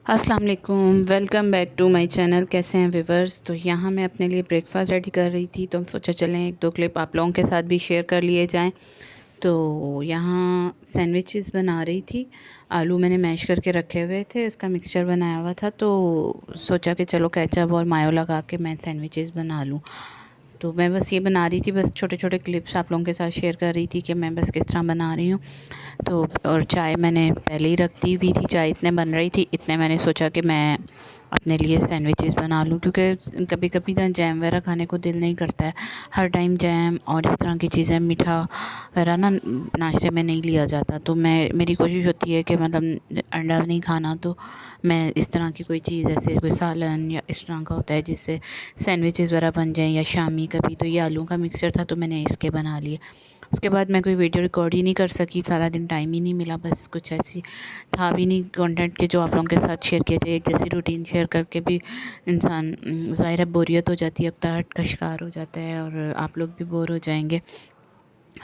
السلام علیکم، welcome back to my channel. کیسے ہیں ویورز؟ تو یہاں میں اپنے لیے بریک فاسٹ ریڈی کر رہی تھی، تو ہم سوچا چلیں ایک دو کلپ آپ لوگوں کے ساتھ بھی شیئر کر لیے جائیں۔ تو یہاں سینڈوچز بنا رہی تھی، آلو میں نے میش کر کے رکھے ہوئے تھے، اس کا مکسچر بنایا ہوا تھا، تو سوچا کہ چلو کیچپ اور مایو لگا کے میں سینڈوچز بنا لوں۔ تو میں بس یہ بنا رہی تھی، بس چھوٹے چھوٹے کلپس آپ لوگوں کے ساتھ شیئر کر رہی تھی کہ میں بس کس طرح بنا رہی ہوں۔ تو اور چائے میں نے پہلے ہی رکھ دی ہوئی تھی، چائے اتنے بن رہی تھی، اتنے میں نے سوچا کہ میں اپنے لیے سینڈوچز بنا لوں، کیونکہ کبھی کبھی نا جیم وغیرہ کھانے کو دل نہیں کرتا ہے، ہر ٹائم جیم اور اس طرح کی چیزیں میٹھا وغیرہ نا ناشتے میں نہیں لیا جاتا۔ تو میری کوشش ہوتی ہے کہ مطلب انڈا نہیں کھانا، تو میں اس طرح کی کوئی چیز ایسے کوئی سالن یا اس طرح کا ہوتا ہے جس سے سینڈوچز وغیرہ بن جائیں، یا شامی کبھی۔ تو یہ آلو کا مکسچر تھا تو میں نے اس کے بنا لیے۔ اس کے بعد میں کوئی ویڈیو ریکارڈ ہی نہیں کر سکی، سارا دن ٹائم ہی نہیں ملا، بس کچھ ایسی تھا بھی نہیں کانٹینٹ کے جو آپ لوگوں کے ساتھ شیئر کیے تھے۔ ایک جیسی روٹین شیئر کر کے بھی انسان ظاہر ہے بوریت ہو جاتی ہے، اکتاہٹ کا شکار ہو جاتا ہے، اور آپ لوگ بھی بور ہو جائیں گے۔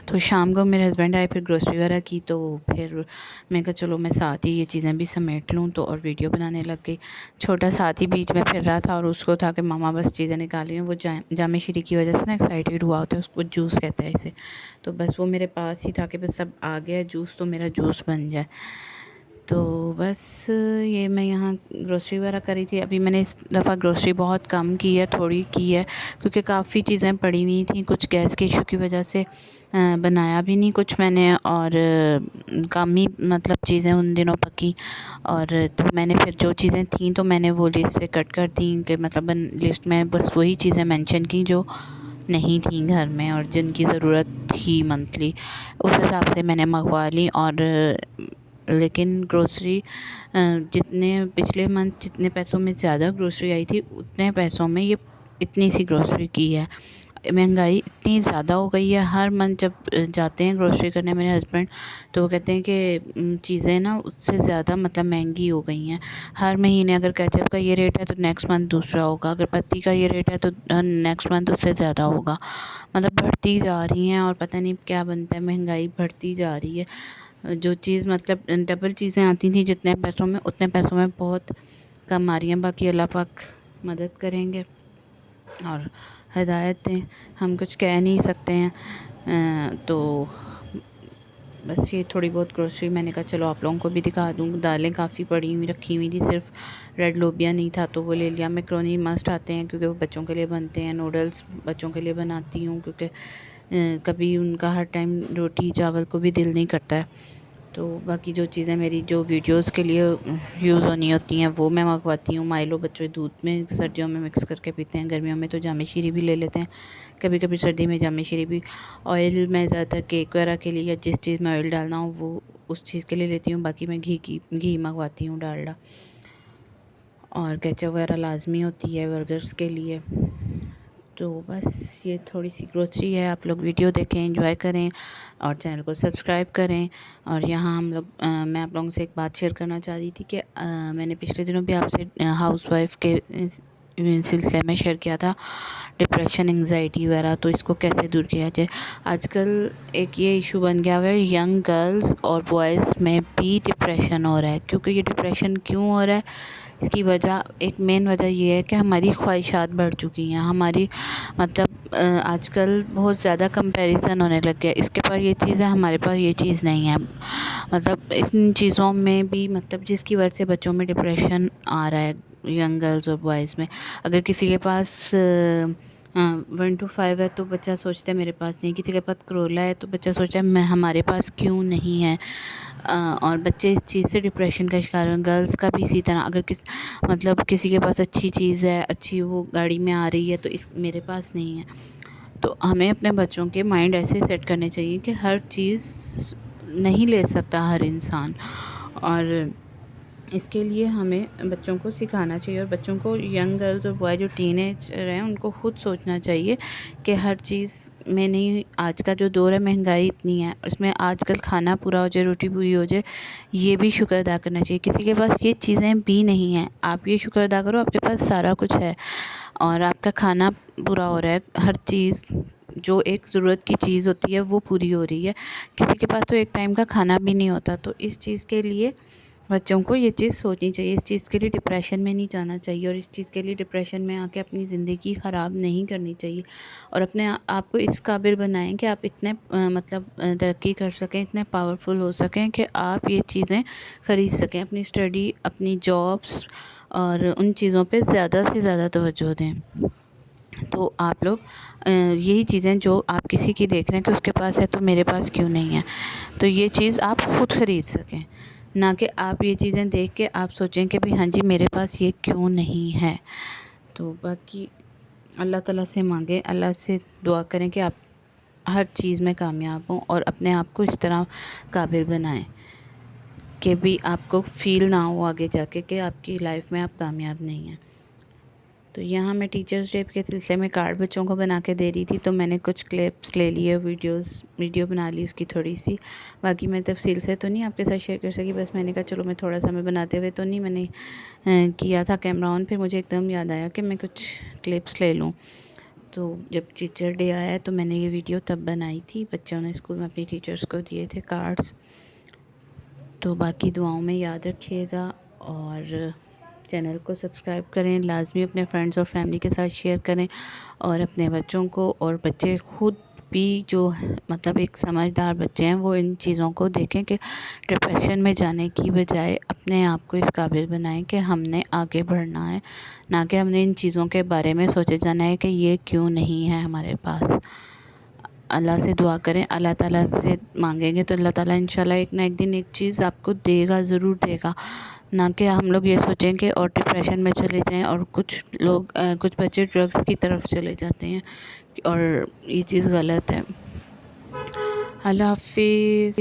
تو شام کو میرے ہسبینڈ آئے، پھر گروسری وغیرہ کی، تو پھر میں کہا چلو میں ساتھ ہی یہ چیزیں بھی سمیٹ لوں، تو اور ویڈیو بنانے لگ گئی۔ چھوٹا ساتھ ہی بیچ میں پھر رہا تھا، اور اس کو تھا کہ ماما بس چیزیں نکالی ہیں، وہ جامع شری کی وجہ سے نا ایکسائٹیڈ ہوا ہوتا ہے، اس کو جوس کہتے ہیں اسے۔ تو بس وہ میرے پاس ہی تھا کہ بس اب آ گیا جوس تو میرا جوس بن جائے۔ تو بس یہ میں یہاں گروسری وغیرہ کری تھی۔ ابھی میں نے اس دفعہ گروسری بہت کم کی ہے، تھوڑی کی ہے، کیونکہ کافی چیزیں پڑی ہوئی تھیں، کچھ گیس کے ایشو کی وجہ سے بنایا بھی نہیں کچھ میں نے، اور کم ہی مطلب چیزیں ان دنوں پکی، اور تو میں نے پھر جو چیزیں تھیں تو میں نے وہ لسٹ سے کٹ کر دیں، کہ مطلب لسٹ میں بس وہی چیزیں مینشن کی جو نہیں تھیں گھر میں اور جن کی ضرورت تھی منتھلی، اس حساب سے میں نے منگوا لی۔ اور لیکن گروسری جتنے پچھلے منتھ جتنے پیسوں میں زیادہ گروسری آئی تھی، اتنے پیسوں میں یہ اتنی سی گروسری کی ہے۔ مہنگائی اتنی زیادہ ہو گئی ہے، ہر منتھ جب جاتے ہیں گروسری کرنے میرے ہسبینڈ، تو وہ کہتے ہیں کہ چیزیں نا اس سے زیادہ مطلب مہنگی ہو گئی ہیں۔ ہر مہینے اگر کیچپ کا یہ ریٹ ہے تو نیکسٹ منتھ دوسرا ہوگا، اگر پتی کا یہ ریٹ ہے تو نیکسٹ منتھ اس سے زیادہ ہوگا، مطلب بڑھتی جا رہی ہیں، اور پتہ نہیں کیا بنتا ہے، مہنگائی بڑھتی جا رہی ہے۔ جو چیز مطلب ڈبل چیزیں آتی تھیں جتنے پیسوں میں، اتنے پیسوں میں بہت کم آ رہی ہیں۔ باقی اللہ پاک مدد کریں گے اور ہدایت دیں، ہم کچھ کہہ نہیں سکتے ہیں۔ تو بس یہ تھوڑی بہت گروسری میں نے کہا چلو آپ لوگوں کو بھی دکھا دوں۔ دالیں کافی پڑی ہوئی رکھی ہوئی تھی، صرف ریڈ لوبیا نہیں تھا تو وہ لے لیا۔ میکرونی مسٹ آتے ہیں کیونکہ وہ بچوں کے لیے بنتے ہیں، نوڈلز بچوں کے لیے بناتی ہوں، کیونکہ کبھی ان کا ہر ٹائم روٹی چاول کو بھی دل نہیں کرتا ہے۔ تو باقی جو چیزیں میری جو ویڈیوز کے لیے یوز ہونی ہوتی ہیں وہ میں منگواتی ہوں۔ مائلو بچے دودھ میں سردیوں میں مکس کر کے پیتے ہیں، گرمیوں میں تو جامع شیریں بھی لے لیتے ہیں، کبھی کبھی سردی میں جامع شیریں بھی۔ آئل میں زیادہ تر کیک وغیرہ کے لیے یا جس چیز میں آئل ڈالنا ہو وہ اس چیز کے لیے لیتی ہوں، باقی میں گھی منگواتی ہوں، ڈالڈا اور کیچپ وغیرہ لازمی ہوتی ہے برگرز کے لیے۔ تو بس یہ تھوڑی سی گروسری ہے، آپ لوگ ویڈیو دیکھیں، انجوائے کریں اور چینل کو سبسکرائب کریں۔ اور یہاں میں آپ لوگوں سے ایک بات شیئر کرنا چاہ رہی تھی کہ میں نے پچھلے دنوں بھی آپ سے ہاؤس وائف کے سلسلے میں شیئر کیا تھا ڈپریشن، انگزائٹی وغیرہ، تو اس کو کیسے دور کیا جائے۔ آج کل ایک یہ ایشو بن گیا ہوا ہے، ینگ گرلز اور بوائز میں بھی ڈپریشن ہو رہا ہے۔ کیونکہ یہ ڈپریشن کیوں ہو رہا ہے، اس کی وجہ ایک مین وجہ یہ ہے کہ ہماری خواہشات بڑھ چکی ہیں، ہماری مطلب آج کل بہت زیادہ کمپیریزن ہونے لگ گیا، اس کے پاس یہ چیز ہے ہمارے پاس یہ چیز نہیں ہے، مطلب ان چیزوں میں بھی مطلب جس کی وجہ سے بچوں میں ڈپریشن آ رہا ہے، ینگ گرلز اور بوائز میں۔ اگر کسی کے پاس 1 to 5 ہے تو بچہ سوچتا ہے میرے پاس نہیں، کسی کے پاس کرولا ہے تو بچہ سوچتا ہے ہمارے پاس کیوں نہیں ہے، اور بچے اس چیز سے ڈپریشن کا شکار ہیں۔ گرلز کا بھی اسی طرح، اگر مطلب کسی کے پاس اچھی چیز ہے، اچھی وہ گاڑی میں آ رہی ہے تو میرے پاس نہیں ہے۔ تو ہمیں اپنے بچوں کے مائنڈ ایسے سیٹ کرنے چاہیے کہ ہر چیز نہیں لے سکتا ہر انسان، اور اس کے لیے ہمیں بچوں کو سکھانا چاہیے، اور بچوں کو ینگ گرلز اور بوائے جو ٹین ایجر ہیں ان کو خود سوچنا چاہیے کہ ہر چیز میں نہیں، آج کا جو دور ہے مہنگائی اتنی ہے، اس میں آج کل کھانا پورا ہو جائے، روٹی پوری ہو جائے، یہ بھی شکر ادا کرنا چاہیے۔ کسی کے پاس یہ چیزیں بھی نہیں ہیں، آپ یہ شکر ادا کرو آپ کے پاس سارا کچھ ہے، اور آپ کا کھانا پورا ہو رہا ہے، ہر چیز جو ایک ضرورت کی چیز ہوتی ہے وہ پوری ہو رہی ہے۔ کسی کے پاس تو ایک ٹائم کا کھانا بھی نہیں ہوتا، تو اس چیز کے لیے بچوں کو یہ چیز سوچنی چاہیے، اس چیز کے لیے ڈپریشن میں نہیں جانا چاہیے، اور اس چیز کے لیے ڈپریشن میں آ کے اپنی زندگی خراب نہیں کرنی چاہیے، اور اپنے آپ کو اس قابل بنائیں کہ آپ اتنے مطلب ترقی کر سکیں، اتنے پاورفل ہو سکیں کہ آپ یہ چیزیں خرید سکیں، اپنی اسٹڈی، اپنی جابس اور ان چیزوں پہ زیادہ سے زیادہ توجہ دیں۔ تو آپ لوگ یہی چیزیں جو آپ کسی کی دیکھ رہے ہیں کہ اس کے پاس ہے تو میرے پاس کیوں نہیں ہے، تو یہ چیز آپ خود خرید سکیں، نہ کہ آپ یہ چیزیں دیکھ کے آپ سوچیں کہ ہاں جی میرے پاس یہ کیوں نہیں ہے۔ تو باقی اللہ تعالیٰ سے مانگیں، اللہ سے دعا کریں کہ آپ ہر چیز میں کامیاب ہوں، اور اپنے آپ کو اس طرح قابل بنائیں کہ بھی آپ کو فیل نہ ہو آگے جا کے کہ آپ کی لائف میں آپ کامیاب نہیں ہیں۔ تو یہاں میں ٹیچرز ڈے کے سلسلے میں کارڈ بچوں کو بنا کے دے رہی تھی، تو میں نے کچھ کلپس لے لیے، ویڈیو بنا لی اس کی تھوڑی سی، باقی میں تفصیل سے تو نہیں آپ کے ساتھ شیئر کر سکی، بس میں نے کہا چلو میں تھوڑا سا میں بناتے ہوئے تو نہیں میں نے کیا تھا کیمرہ آن، پھر مجھے ایک دم یاد آیا کہ میں کچھ کلپس لے لوں۔ تو جب ٹیچر ڈے آیا تو میں نے یہ ویڈیو تب بنائی تھی، بچوں نے اسکول میں اپنی ٹیچرز کو دیے تھے کارڈز۔ تو باقی دعاؤں میں یاد رکھیے گا، اور چینل کو سبسکرائب کریں، لازمی اپنے فرینڈز اور فیملی کے ساتھ شیئر کریں، اور اپنے بچوں کو، اور بچے خود بھی جو مطلب ایک سمجھدار بچے ہیں وہ ان چیزوں کو دیکھیں کہ ڈپریشن میں جانے کی بجائے اپنے آپ کو اس قابل بنائیں کہ ہم نے آگے بڑھنا ہے، نہ کہ ہم نے ان چیزوں کے بارے میں سوچے جانا ہے کہ یہ کیوں نہیں ہے ہمارے پاس۔ اللہ سے دعا کریں، اللہ تعالیٰ سے مانگیں گے تو اللہ تعالیٰ انشاءاللہ ایک نہ ایک دن ایک چیز آپ کو دے گا، ضرور دے گا، نہ کہ ہم لوگ یہ سوچیں کہ اور ڈپریشن میں چلے جائیں، اور کچھ بچے ڈرگس کی طرف چلے جاتے ہیں، اور یہ چیز غلط ہے۔ اللہ حافظ۔